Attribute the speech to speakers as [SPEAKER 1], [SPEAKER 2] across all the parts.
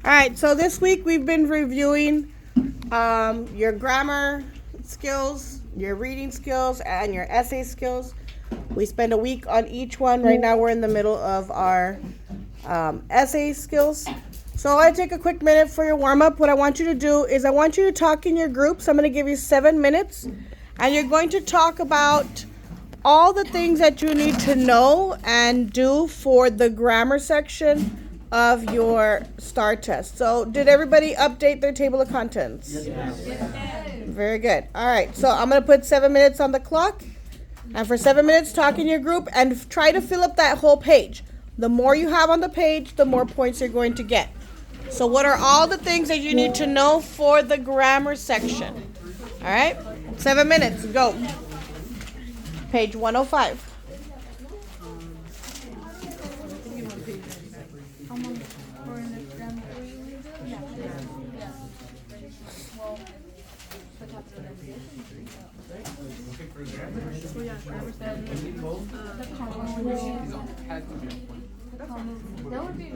[SPEAKER 1] All right, so this week we've been reviewing your grammar skills, your reading skills, and your essay skills. We spend a week on each one. Right now we're in the middle of our essay skills. So I take a quick minute for your warm-up. What I want you to do is I want you to talk in your groups. I'm going to give you 7 minutes, and you're going to talk about all the things that you need to know and do for the grammar section of your STAR test. So did everybody update their table of contents? Yes. Very good. All right, so I'm going to put 7 minutes on the clock. And for 7 minutes, talk in your group and try to fill up that whole page. The more you have on the page, the more points you're going to get. So what are all the things that you need to know for the grammar section? All right, 7 minutes, go. Page 105.
[SPEAKER 2] That would be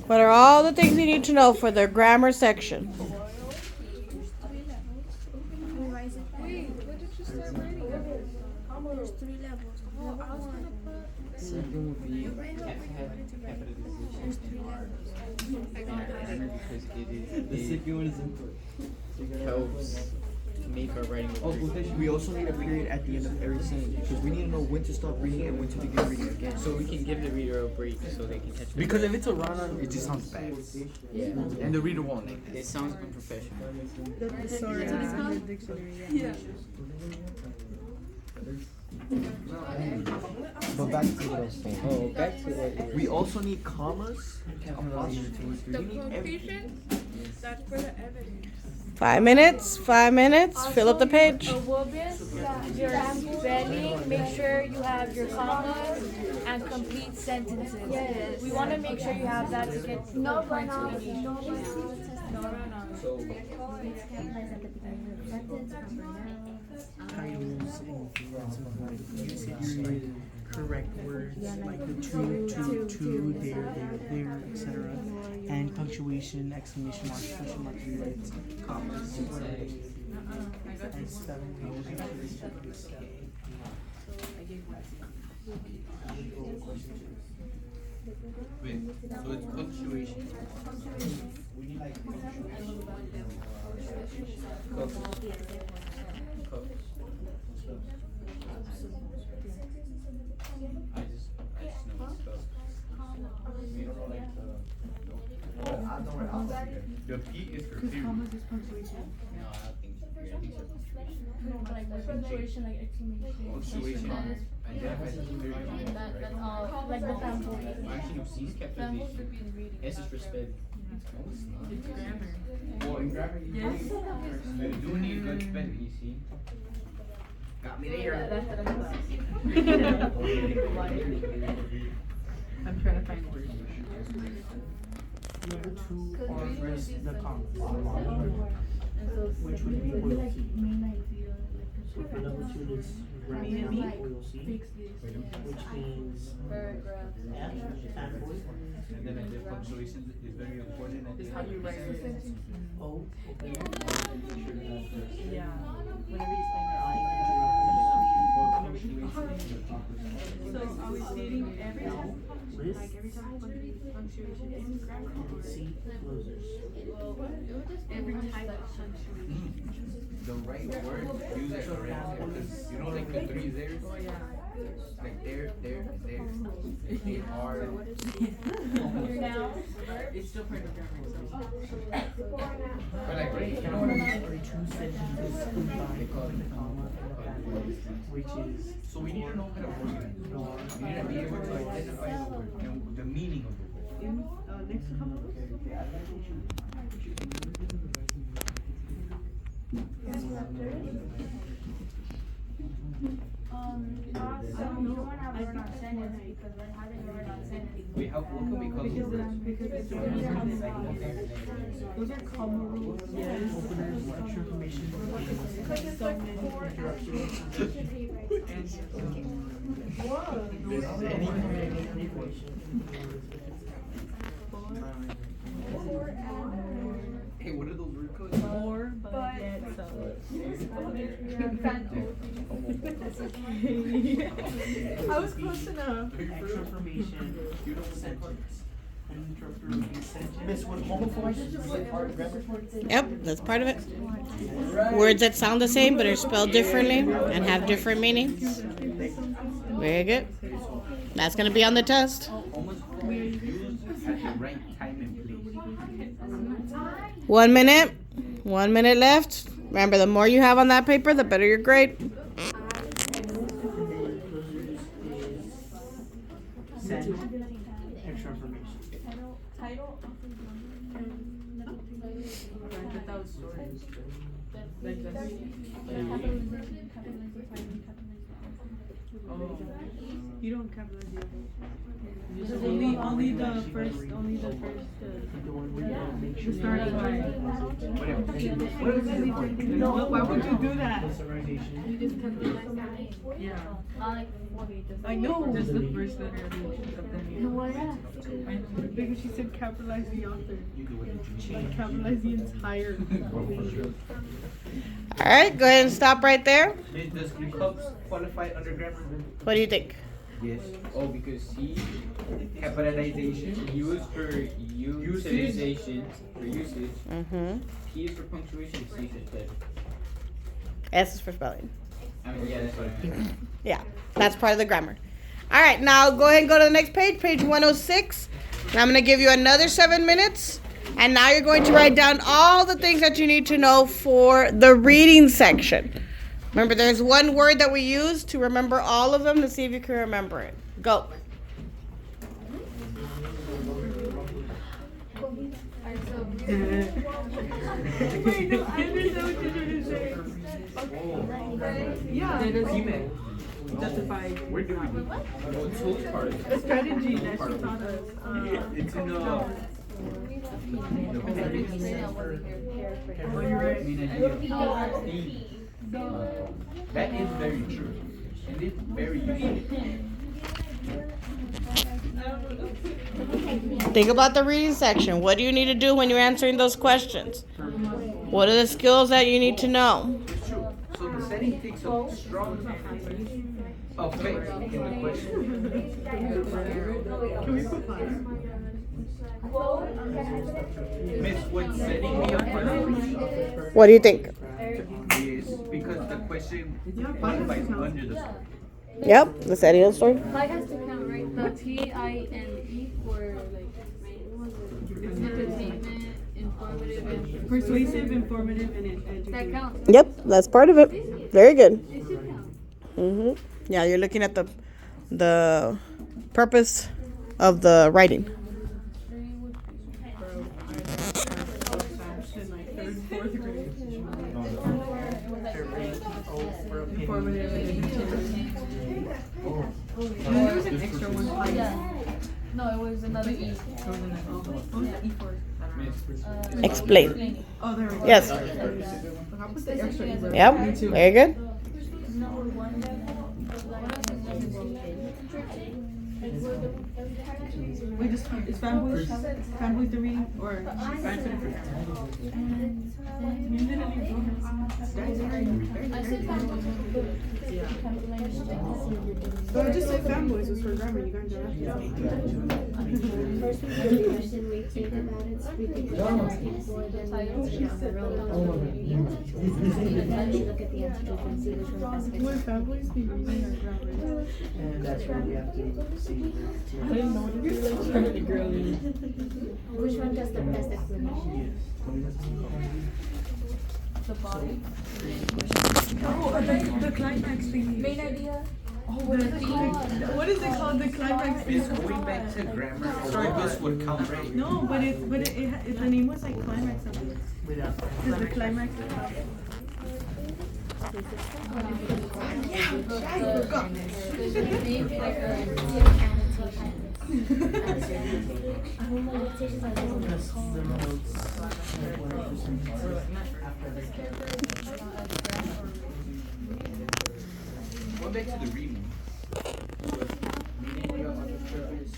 [SPEAKER 1] What are all the things you need to know for the grammar section?
[SPEAKER 2] Wait, what did you start writing? There's 3 levels. Oh, I was gonna put.
[SPEAKER 3] Second would be
[SPEAKER 2] There's 3 levels.
[SPEAKER 3] the second one is input.
[SPEAKER 4] Helps me for writing.
[SPEAKER 3] We also need a period at the end of every sentence because we need to know when to stop reading and when to begin reading again.
[SPEAKER 4] So we can give the reader a break so they can catch it.
[SPEAKER 5] Because if it's a run-on, it just sounds bad,
[SPEAKER 4] Yeah.
[SPEAKER 5] and the reader won't like
[SPEAKER 4] It
[SPEAKER 5] that.
[SPEAKER 4] sounds unprofessional.
[SPEAKER 3] But back to what I was saying.
[SPEAKER 4] Oh, back to what
[SPEAKER 3] We also need commas, apostrophes.
[SPEAKER 2] The
[SPEAKER 3] We need
[SPEAKER 2] quotation, that's for the evidence.
[SPEAKER 1] 5 minutes, 5 minutes, fill up the page.
[SPEAKER 6] Your spelling, make sure you have your commas and complete sentences.
[SPEAKER 2] Yes.
[SPEAKER 6] We want to make sure you have that to get the points we need.
[SPEAKER 7] Titles and usage, correct words like the to, there, etc. And punctuation, exclamation marks, question marks, rewrites, commas, and spelling.
[SPEAKER 5] Wait, so it's punctuation.
[SPEAKER 4] I just know it's spelled.
[SPEAKER 5] The P is for period.
[SPEAKER 4] No, I don't think so.
[SPEAKER 6] Punctuation, like exclamation.
[SPEAKER 5] Punctuation. And then if I do period, right?
[SPEAKER 6] Like the family.
[SPEAKER 4] Actually, no, C's capitalization. S is for spelling. No, it's not.
[SPEAKER 5] Well, in grammar, you do need good spelling, you see. Got me there.
[SPEAKER 8] I'm trying to find words.
[SPEAKER 7] Number 2 are the commas, which would be oil key. So for number 2 is grammar oil C, which means F and oil.
[SPEAKER 5] And then the punctuation is very important.
[SPEAKER 8] It's how you write it.
[SPEAKER 7] O, okay.
[SPEAKER 8] Yeah. Whenever you explain it.
[SPEAKER 7] I,
[SPEAKER 8] So are we stating every time?
[SPEAKER 7] list,
[SPEAKER 8] Like every time punctuation in grammar?
[SPEAKER 7] C, closers.
[SPEAKER 8] Every type of punctuation.
[SPEAKER 5] The right word, use it correctly. Because you know, like the 3 there,
[SPEAKER 8] Oh, yeah.
[SPEAKER 5] like there. They are.
[SPEAKER 8] It's still part of grammar.
[SPEAKER 5] But like, right, you know what I mean?
[SPEAKER 7] Or 2 sentences combined with a comma and a backward, which is
[SPEAKER 5] So we need to know how to word it. We need to be able to identify the word and the meaning of the word.
[SPEAKER 8] next to Kamala?
[SPEAKER 4] Wait, what can we call those words?
[SPEAKER 8] Those are common rules. Yes.
[SPEAKER 7] Openers, extra information. Any question.
[SPEAKER 4] Hey, what are those word codes?
[SPEAKER 8] More, but yet so. I was close enough.
[SPEAKER 7] Extra information. Sentence. Uninterrupted review sentence.
[SPEAKER 3] Miss, would homophones be part of grammar?
[SPEAKER 1] Yep, that's part of it. Words that sound the same but are spelled differently and have different meanings. Very good. That's going to be on the test.
[SPEAKER 5] Almost used at the right time and place.
[SPEAKER 1] 1 minute. 1 minute left. Remember, the more you have on that paper, the better your grade.
[SPEAKER 7] Send. Extra information.
[SPEAKER 8] That was short. Like that. Oh, you don't capitalize the other. Only the first.
[SPEAKER 7] The one where you make sure.
[SPEAKER 8] The starting line. No, why would you do that?
[SPEAKER 7] Authorization.
[SPEAKER 8] Yeah. I know. Just the first letter of the name. Because she said capitalize the author. Like capitalize the entire.
[SPEAKER 1] All right, go ahead and stop right there.
[SPEAKER 5] Does cups qualify under grammar?
[SPEAKER 1] What do you think?
[SPEAKER 5] Yes. Oh, because C, capitalization, use for utilization, for usage.
[SPEAKER 1] Mm-hmm.
[SPEAKER 5] P is for punctuation, C is for spelling.
[SPEAKER 1] S is for spelling.
[SPEAKER 5] I mean, yeah, that's what I meant.
[SPEAKER 1] Yeah, that's part of the grammar. All right, now go ahead and go to the next page, page 106. And I'm going to give you another 7 minutes. And now you're going to write down all the things that you need to know for the reading section. Remember, there's one word that we use to remember all of them to see if you can remember it. Go.
[SPEAKER 8] Wait, no, I understand what you're trying to say. Yeah.
[SPEAKER 5] Female.
[SPEAKER 8] Justified.
[SPEAKER 5] Where do we do? Oh, tools part.
[SPEAKER 8] A strategy that she taught us.
[SPEAKER 5] It's in the.
[SPEAKER 8] Oh, you're right.
[SPEAKER 5] That is very true. And it's very useful.
[SPEAKER 1] Think about the reading section. What do you need to do when you're answering those questions? What are the skills that you need to know?
[SPEAKER 5] It's true. So the setting takes a strong of faith in the question.
[SPEAKER 8] Can we put five?
[SPEAKER 5] Miss, what's setting me up for
[SPEAKER 1] What do you think?
[SPEAKER 5] is because the question qualifies under the score.
[SPEAKER 1] Yep, the setting of the story.
[SPEAKER 2] Like has to count, right? The T-I-N-E for like, entertainment, informative, and
[SPEAKER 8] Persuasive, informative, and
[SPEAKER 2] that
[SPEAKER 8] educative.
[SPEAKER 2] counts.
[SPEAKER 1] Yep, that's part of it. Very good.
[SPEAKER 2] It should count.
[SPEAKER 1] Mm-hmm. Yeah, you're looking at the purpose of the writing.
[SPEAKER 8] In like third, fourth grade.
[SPEAKER 7] Informative.
[SPEAKER 8] There was an extra one.
[SPEAKER 2] Yeah. No, it was another E.
[SPEAKER 8] What was the E for?
[SPEAKER 1] Explain.
[SPEAKER 8] Oh, there we go.
[SPEAKER 1] Yes.
[SPEAKER 8] How was the extra E?
[SPEAKER 1] Yep. Very good.
[SPEAKER 8] Wait, is fanboys the reading or answer the first? You literally wrote that's So I just said fanboys was for grammar. You guys
[SPEAKER 9] First we have a question, we think about it, we think about it before, then we look at the answer and see which one best fits.
[SPEAKER 8] Would fanboys be reading or grammar?
[SPEAKER 7] And that's where we have to see.
[SPEAKER 8] I didn't know what to do. Like trying to girly.
[SPEAKER 9] Which one does the best explanation?
[SPEAKER 2] The body.
[SPEAKER 8] Oh, the climax thing.
[SPEAKER 2] Main idea.
[SPEAKER 8] What is it called? The climax.
[SPEAKER 5] It's going back to grammar. Sorry, this would count, right?
[SPEAKER 8] No, but the name was like climax of it.
[SPEAKER 7] Without.
[SPEAKER 8] Because the climax.
[SPEAKER 5] Going back to the reading. Reading your other purpose.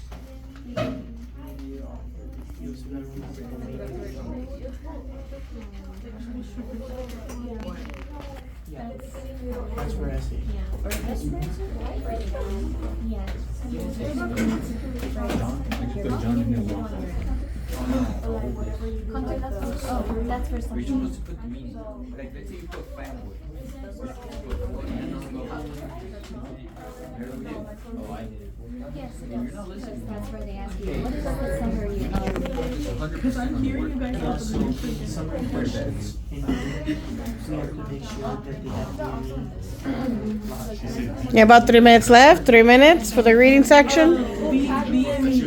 [SPEAKER 7] That's for essay.
[SPEAKER 9] That's for
[SPEAKER 5] We're
[SPEAKER 9] something.
[SPEAKER 5] supposed to put the meaning. Like, let's say you put fanboy. Oh, I did.
[SPEAKER 9] Yes,
[SPEAKER 5] You're not listening.
[SPEAKER 9] that's where they ask you, what is the summary of
[SPEAKER 8] Because I'm hearing you guys
[SPEAKER 7] Yeah,
[SPEAKER 8] out
[SPEAKER 7] so
[SPEAKER 8] of the
[SPEAKER 7] some questions, and we have to make sure that they have the.
[SPEAKER 1] Yeah, about 3 minutes left. 3 minutes for the reading section.
[SPEAKER 8] B and me.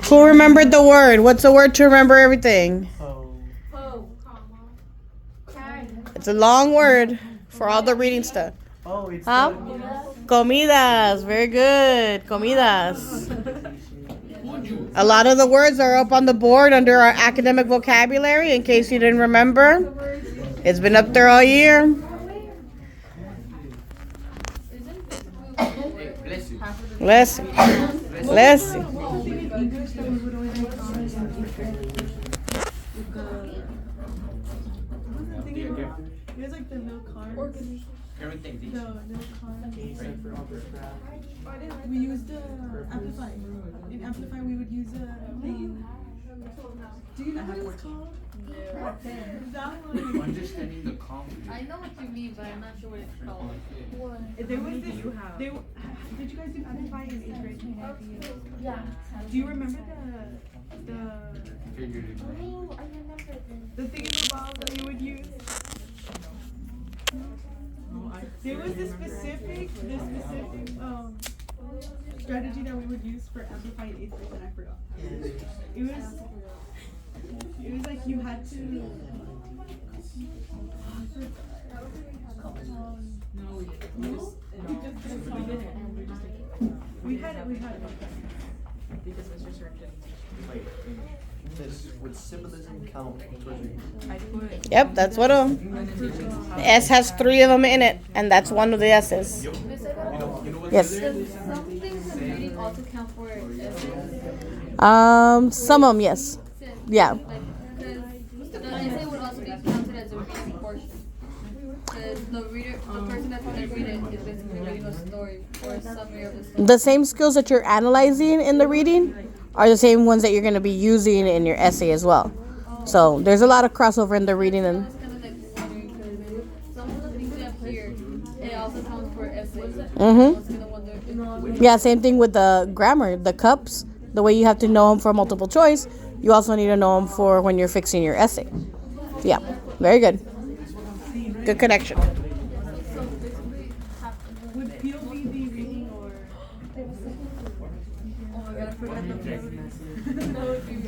[SPEAKER 1] Who remembered the word? What's the word to remember everything? It's a long word for all the reading stuff.
[SPEAKER 7] Oh, it's.
[SPEAKER 1] Huh? Comidas. Very good. Comidas. A lot of the words are up on the board under our academic vocabulary in case you didn't remember. It's been up there all year.
[SPEAKER 5] Hey, bless you.
[SPEAKER 1] Bless you. Bless you.
[SPEAKER 8] One thing in English that we would always make comments on it was like the milk cards.
[SPEAKER 5] Everything.
[SPEAKER 8] The milk cards.
[SPEAKER 7] Except for upper craft.
[SPEAKER 8] We used Amplify. In Amplify, we would use thing. Do you know what it's called? That one.
[SPEAKER 5] Understanding the conflict.
[SPEAKER 6] I know what you mean, but I'm not sure what it's called.
[SPEAKER 8] There was this. Did you guys do Amplify in 8th grade?
[SPEAKER 9] Yeah.
[SPEAKER 8] Do you remember
[SPEAKER 5] Figured it out.
[SPEAKER 9] Oh, I remember this.
[SPEAKER 8] the thing in the ball that you would use? There was this specific strategy that we would use for Amplify in 8th grade, and I forgot. It was like you had to. We had it. Because Mr. Surgeon.
[SPEAKER 3] Wait, this would symbolism count towards reading?
[SPEAKER 8] I put.
[SPEAKER 1] Yep, that's what the S has 3 of them in it, and that's one of the S's. Yes.
[SPEAKER 6] Does some things in reading also count for essays?
[SPEAKER 1] Some of them, yes. Yeah.
[SPEAKER 6] Like, because the essay would also be counted as a reading portion. Because the person that's going to read it is basically reading a story or a summary of the story.
[SPEAKER 1] The same skills that you're analyzing in the reading are the same ones that you're going to be using in your essay as well. So there's a lot of crossover in the reading
[SPEAKER 6] I
[SPEAKER 1] and
[SPEAKER 6] was kind of like wondering because some of the things we have here, it also counts for essays.
[SPEAKER 1] Mhm.
[SPEAKER 6] I was gonna wonder if
[SPEAKER 1] yeah, same thing with the grammar, the cups, the way you have to know them for multiple choice, you also need to know them for when you're fixing your essay. Yeah, very good. Good connection.
[SPEAKER 8] Would POV be reading or?
[SPEAKER 6] oh my god, I forgot the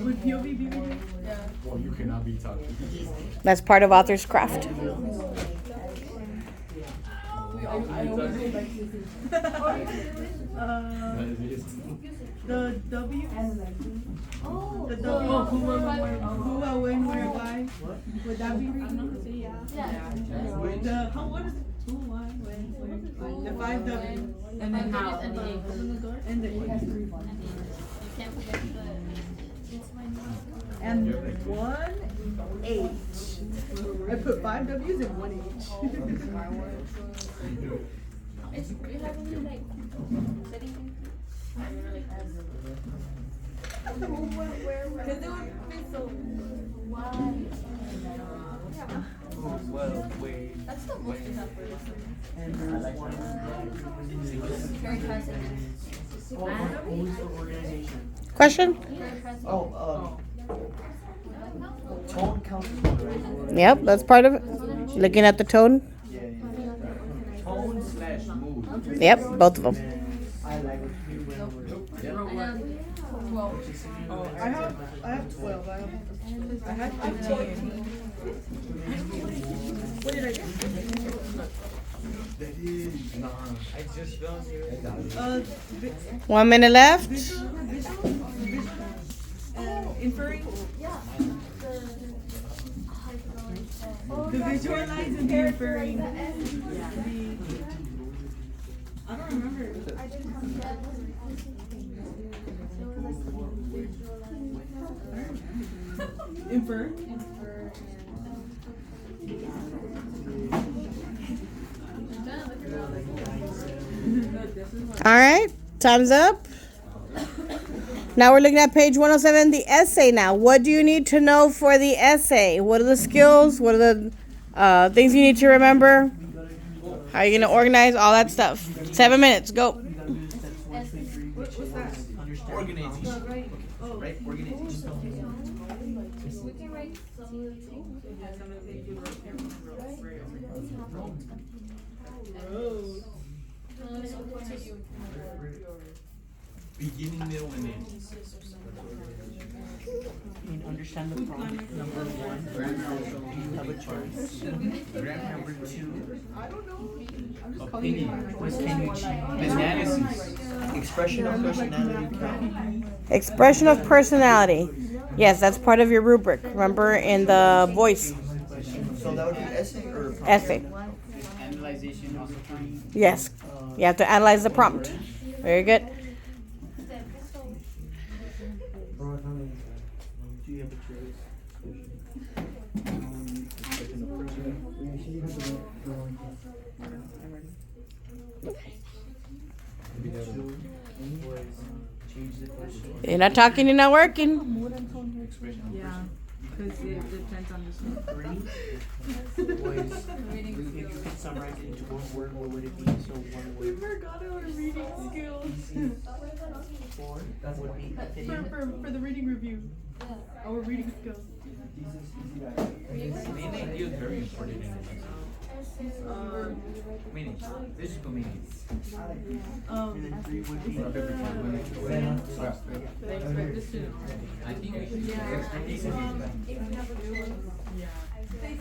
[SPEAKER 8] Would POV be reading?
[SPEAKER 4] Well, you cannot be talking.
[SPEAKER 1] That's part of author's craft.
[SPEAKER 8] The W. The W. Who, when, where, why. Would that be reading? Yeah. What is it? Who, why, when, where, why. The 5 W.
[SPEAKER 6] and then how.
[SPEAKER 8] And the H.
[SPEAKER 6] You can't forget
[SPEAKER 8] And 1 H. I put 5 W's and 1 H.
[SPEAKER 6] you have any like setting because it would be so
[SPEAKER 3] Oh, well, wait.
[SPEAKER 6] that's the most we have for this
[SPEAKER 7] And there's one.
[SPEAKER 6] very classic.
[SPEAKER 7] Who's the organization?
[SPEAKER 1] Question?
[SPEAKER 6] Very classic.
[SPEAKER 3] Tone counts as one, right?
[SPEAKER 1] Yep, that's part of it. Looking at the tone.
[SPEAKER 3] Yeah.
[SPEAKER 5] Tone / mood.
[SPEAKER 1] Yep, both of them.
[SPEAKER 3] I like what you went with.
[SPEAKER 6] And then 12.
[SPEAKER 8] Oh, I have 12. I had 15. What did I get?
[SPEAKER 3] I just felt you.
[SPEAKER 1] 1 minute left.
[SPEAKER 8] Inferring. The visualize and the inferring. I don't remember. Infer.
[SPEAKER 1] All right, time's up. Now we're looking at page 107, the essay now. What do you need to know for the essay? What are the skills? What are the things you need to remember? How are you going to organize? All that stuff. 7 minutes, go.
[SPEAKER 3] We gotta do steps 1, 2, 3, which is understand.
[SPEAKER 4] Organization.
[SPEAKER 3] Right? Organization.
[SPEAKER 6] We can write
[SPEAKER 4] Beginning, middle, and end.
[SPEAKER 7] And understand the prompt. Number 1, you have a choice.
[SPEAKER 4] Grammar number 2.
[SPEAKER 3] Opinion.
[SPEAKER 4] What
[SPEAKER 3] Can you change?
[SPEAKER 4] Analysis.
[SPEAKER 3] Expression of personality count.
[SPEAKER 1] Expression of personality. Yes, that's part of your rubric. Remember in the voice
[SPEAKER 3] So that would be essay or prompt?
[SPEAKER 1] essay.
[SPEAKER 4] Analyzation also counts.
[SPEAKER 1] Yes, you have to analyze the prompt. Very good.
[SPEAKER 7] Do you have a choice? Change the question.
[SPEAKER 1] You're not talking, you're not working.
[SPEAKER 8] Yeah, because it depends on the school.
[SPEAKER 7] 3 was, if you could summarize it into 1 word, what would it be? So 1 word.
[SPEAKER 8] forgot our reading skills.
[SPEAKER 7] 4 would be opinion.
[SPEAKER 8] For the reading review. Our reading skills.
[SPEAKER 4] Meaning is very important in this. Meaning. Physical meaning.
[SPEAKER 7] And then 3 would be
[SPEAKER 4] I think we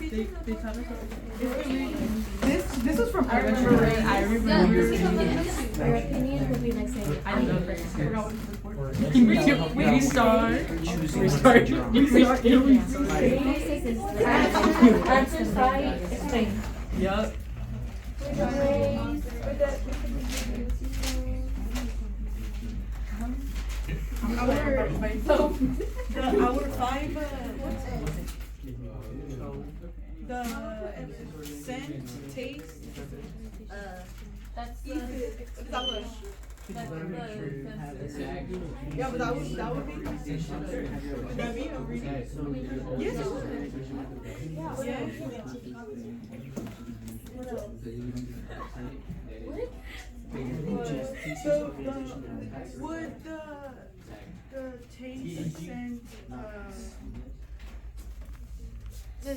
[SPEAKER 4] should.
[SPEAKER 8] They taught us. This was from I remember. I remember.
[SPEAKER 9] Your opinion would be like saying,
[SPEAKER 8] I love it. We start.
[SPEAKER 7] choosing.
[SPEAKER 9] Diagnosis is the answer side, explain.
[SPEAKER 8] Yup. Our 5, the scent, taste,
[SPEAKER 6] That's
[SPEAKER 8] that was. Yeah, but that would be. Would that be a reading? Yes, it would. Yeah. So would the taste and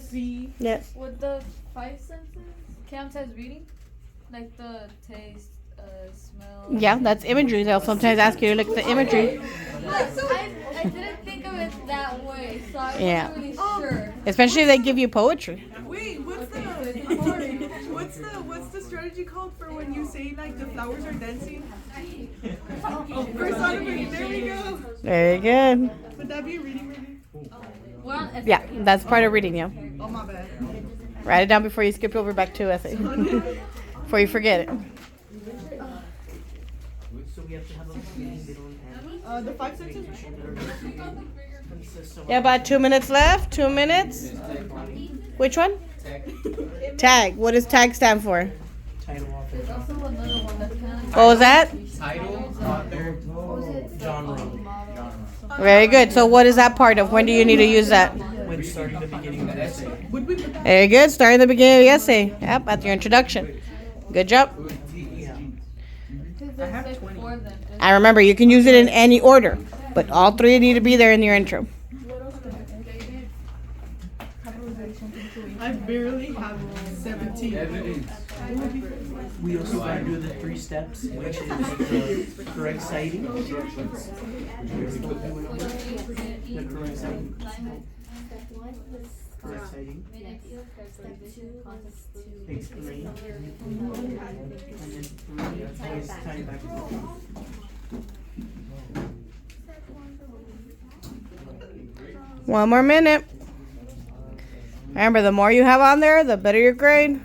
[SPEAKER 8] see?
[SPEAKER 1] Yes.
[SPEAKER 6] With the 5 senses count as reading? Like the taste, smell.
[SPEAKER 1] Yeah, that's imagery. They'll sometimes ask you to look at the imagery.
[SPEAKER 6] I didn't think of it that way, so I
[SPEAKER 1] Yeah.
[SPEAKER 6] wasn't really sure.
[SPEAKER 1] Especially if they give you poetry.
[SPEAKER 8] Wait, what's the strategy called for when you say like the flowers are dancing? Personification. There we go.
[SPEAKER 1] Very good.
[SPEAKER 8] Would that be a reading review?
[SPEAKER 6] We're on essay.
[SPEAKER 1] Yeah, that's part of reading, yeah.
[SPEAKER 8] Oh my bad.
[SPEAKER 1] Write it down before you skip over back to essay. Before you forget it.
[SPEAKER 7] So we have to have a beginning, middle, and end.
[SPEAKER 8] The 5 senses.
[SPEAKER 7] Consists of
[SPEAKER 1] Yeah, about 2 minutes left. 2 minutes. Which one? Tag. What does tag stand for?
[SPEAKER 7] title, author,
[SPEAKER 6] There's also another one that's kind of
[SPEAKER 1] What was that?
[SPEAKER 4] Title, author,
[SPEAKER 7] genre.
[SPEAKER 1] Very good. So what is that part of? When do you need to use that?
[SPEAKER 7] When starting the beginning of the essay.
[SPEAKER 1] Very good. Starting the beginning of the essay. Yep, at your introduction. Good job.
[SPEAKER 7] Yeah.
[SPEAKER 6] there's like 4 of them.
[SPEAKER 1] And remember, you can use it in any order, but all 3 need to be there in your intro.
[SPEAKER 8] I barely have 17.
[SPEAKER 4] evidence.
[SPEAKER 7] We also gotta do the 3 steps, which is the correct citing. The correct citing.
[SPEAKER 9] Step 1 was
[SPEAKER 7] Correct citing.
[SPEAKER 9] step 2 was to
[SPEAKER 7] Explain. And then 3 is tie back.
[SPEAKER 1] One more minute. Remember, the more you have on there, the better your grade.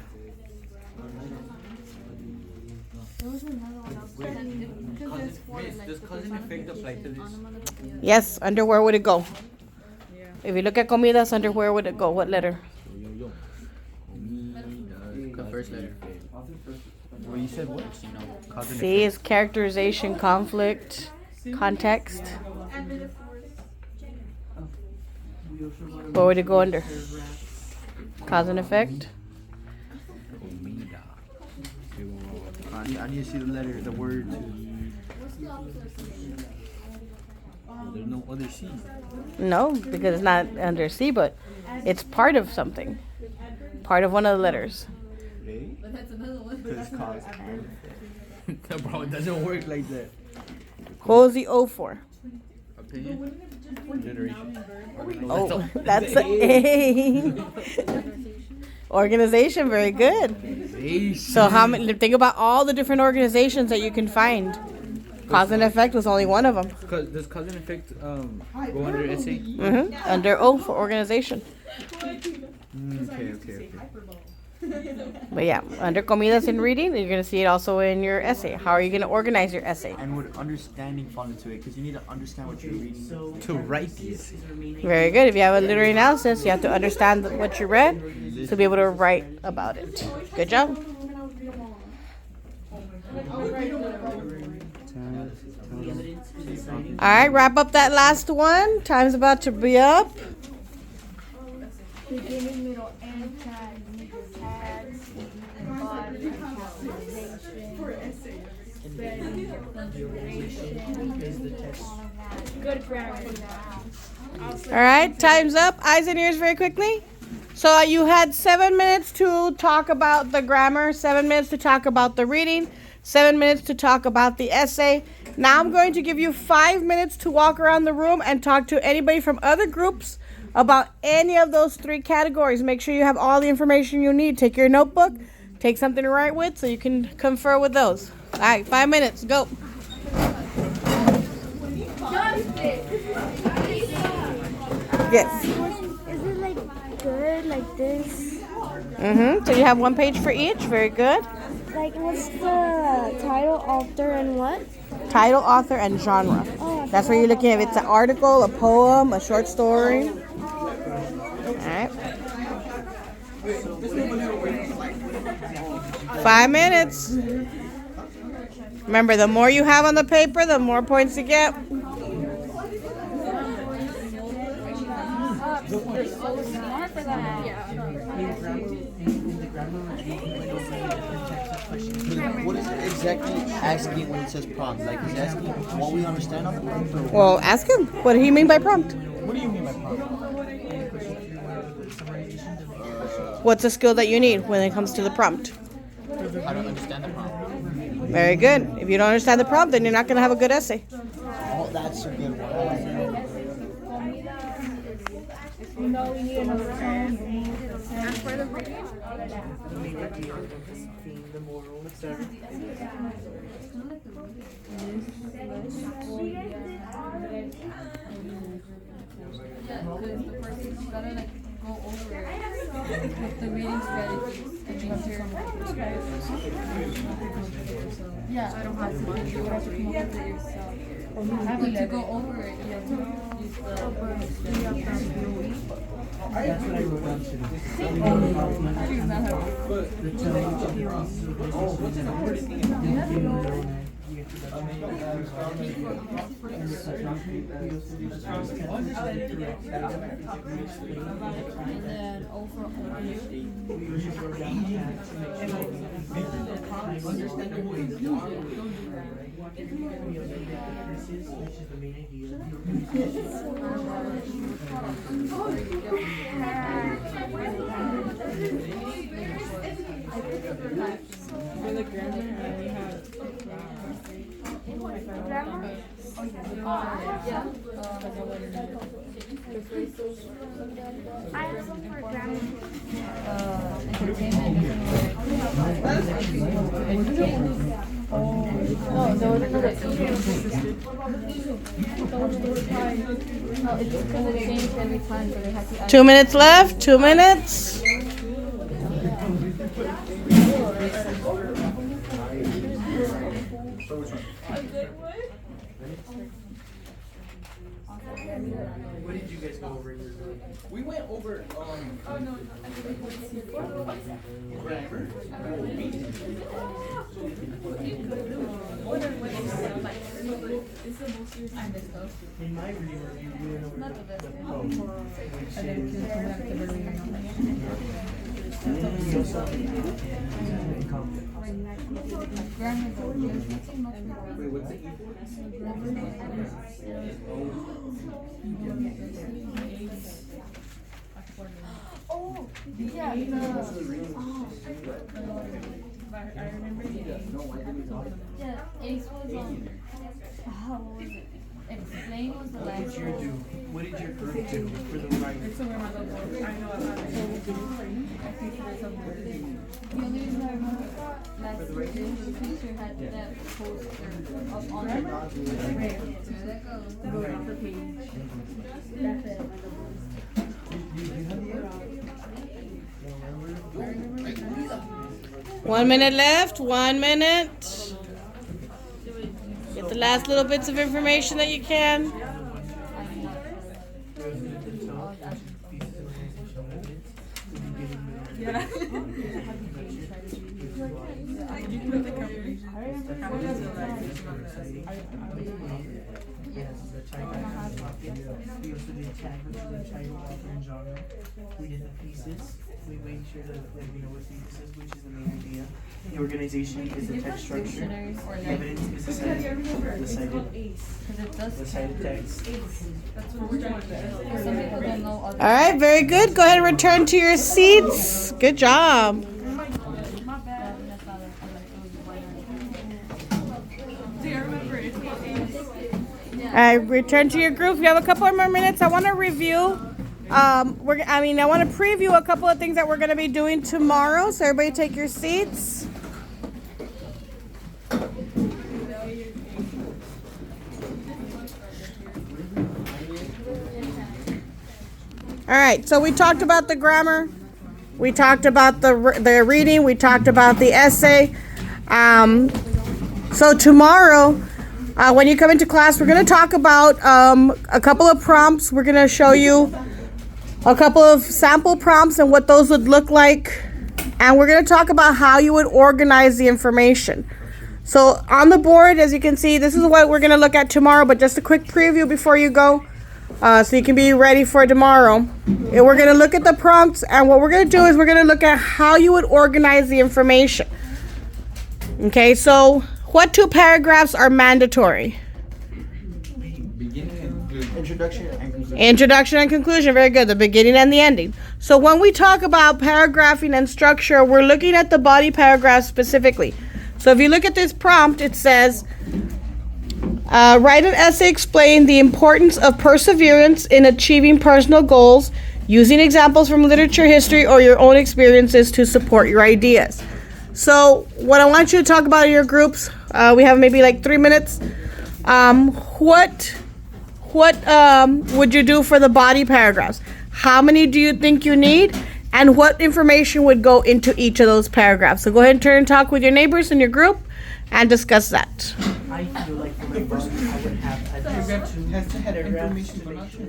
[SPEAKER 3] Does cousin effect apply to this?
[SPEAKER 1] Yes, under where would it go? If you look at comidas, under where would it go? What letter?
[SPEAKER 4] The first letter.
[SPEAKER 3] Well, you said what? Cousin
[SPEAKER 1] C is characterization, conflict, context. Where would it go under? Cause and effect.
[SPEAKER 3] I need to see the letter, the word. There's no other C.
[SPEAKER 1] No, because it's not under C, but it's part of something. Part of one of the letters.
[SPEAKER 6] But that's another one.
[SPEAKER 3] Because cause. Bro, it doesn't work like that.
[SPEAKER 1] What was the O for?
[SPEAKER 3] Opinion? Generation.
[SPEAKER 1] Oh, that's the A. Organization, very good. So how many? Think about all the different organizations that you can find. Cause and effect was only one of them.
[SPEAKER 3] Does cause and effect go under essay?
[SPEAKER 1] Under O for organization.
[SPEAKER 3] Okay.
[SPEAKER 1] But yeah, under comidas and reading, you're gonna see it also in your essay. How are you gonna organize your essay?
[SPEAKER 3] And would understanding fall into it? Because you need to understand what you're reading
[SPEAKER 7] So
[SPEAKER 3] to write the essay.
[SPEAKER 1] Very good. If you have a literary analysis, you have to understand what you read to be able to write about it. Good job. All right, wrap up that last one. Time's about to be up.
[SPEAKER 2] Beginning, middle, and tag. Tags, body, good grammar.
[SPEAKER 1] All right, time's up. Eyes and ears very quickly. So you had 7 minutes to talk about the grammar, 7 minutes to talk about the reading, 7 minutes to talk about the essay. Now I'm going to give you 5 minutes to walk around the room and talk to anybody from other groups about any of those 3 categories. Make sure you have all the information you need. Take your notebook, take something to write with so you can confer with those. All right, 5 minutes, go. Yes.
[SPEAKER 2] Is it like good, like this?
[SPEAKER 1] So you have 1 page for each. Very good.
[SPEAKER 2] Like, what's the title, author, and what?
[SPEAKER 1] Title, author, and genre. That's where you're looking at if it's an article, a poem, a short story. Alright. 5 minutes. Remember, the more you have on the paper, the more points you get.
[SPEAKER 3] What is it exactly asking when it says prompt? Like, it's asking what we understand on the prompt? Or
[SPEAKER 1] Well, ask him. What do you mean by prompt?
[SPEAKER 3] what do you mean by prompt?
[SPEAKER 1] What's a skill that you need when it comes to the prompt?
[SPEAKER 4] How to understand the prompt.
[SPEAKER 1] Very good. If you don't understand the prompt, then you're not going to have a good essay.
[SPEAKER 3] Oh, that's a good one.
[SPEAKER 7] The moral, etc.
[SPEAKER 6] Yeah, because the person, you gotta like go over it with the reading strategies and make sure. Yeah, I don't have to. You have to come up with it yourself. But to go over it, you have to use the.
[SPEAKER 7] That's what I wrote down today.
[SPEAKER 6] I do not have.
[SPEAKER 7] The
[SPEAKER 6] And then overall.
[SPEAKER 8] For the grammar, I only have
[SPEAKER 2] Grammar? I have some for grammar.
[SPEAKER 6] No, it's just because it changed every time, so they have to add.
[SPEAKER 1] 2 minutes left. 2 minutes.
[SPEAKER 3] What did you guys go over in your group?
[SPEAKER 4] We went over grammar.
[SPEAKER 7] In my reading review, we went over
[SPEAKER 6] Not the best.
[SPEAKER 7] the poem, which is, we also
[SPEAKER 6] Grammar, though, there's nothing much more.
[SPEAKER 3] Wait, what's the E?
[SPEAKER 6] Oh, yeah,
[SPEAKER 8] I remember the
[SPEAKER 6] yeah, Ace was what was it? Explain was the
[SPEAKER 7] what
[SPEAKER 6] last
[SPEAKER 7] did you do? What did your group do for the writing?
[SPEAKER 8] It's somewhere on the board. I know about it. I think there's somewhere.
[SPEAKER 6] The only reason I remember last year, the teacher had that poster up on the there that goes.
[SPEAKER 8] Go off the page. That's it.
[SPEAKER 1] 1 minute left. 1 minute. Get the last little bits of information that you can.
[SPEAKER 8] Yeah. You put the company.
[SPEAKER 7] Yes, the title. We also did tag, which is the title, author, and genre. We did the thesis. We made sure that we know what thesis is, which is the main idea. The organization is the text structure.
[SPEAKER 6] Dictionaries or like,
[SPEAKER 7] Evidence is the cited
[SPEAKER 6] because it does.
[SPEAKER 7] text.
[SPEAKER 6] Some people don't know other.
[SPEAKER 1] All right, very good. Go ahead and return to your seats. Good job.
[SPEAKER 6] My bad. That's not
[SPEAKER 8] Do you remember it's called Ace?
[SPEAKER 1] All right, return to your group. You have a couple more minutes. I want to review. I want to preview a couple of things that we're going to be doing tomorrow. So everybody, take your seats. All right. So we talked about the grammar. We talked about the reading. We talked about the essay. So tomorrow, when you come into class, we're going to talk about a couple of prompts. We're going to show you a couple of sample prompts and what those would look like. And we're going to talk about how you would organize the information. So on the board, as you can see, this is what we're going to look at tomorrow, but just a quick preview before you go, so you can be ready for tomorrow. And we're going to look at the prompts, and what we're going to do is we're going to look at how you would organize the information. Okay, so what 2 paragraphs are mandatory?
[SPEAKER 3] Introduction and conclusion.
[SPEAKER 1] Introduction and conclusion, very good. The beginning and the ending. So when we talk about paragraphing and structure, we're looking at the body paragraph specifically. So if you look at this prompt, it says, write an essay explaining the importance of perseverance in achieving personal goals, using examples from literature, history, or your own experiences to support your ideas. So what I want you to talk about in your groups, we have maybe like 3 minutes. What would you do for the body paragraphs? How many do you think you need? And what information would go into each of those paragraphs? So go ahead and turn and talk with your neighbors in your group and discuss that.
[SPEAKER 7] I feel like for my book, I would have at least 2 paragraphs to make sure.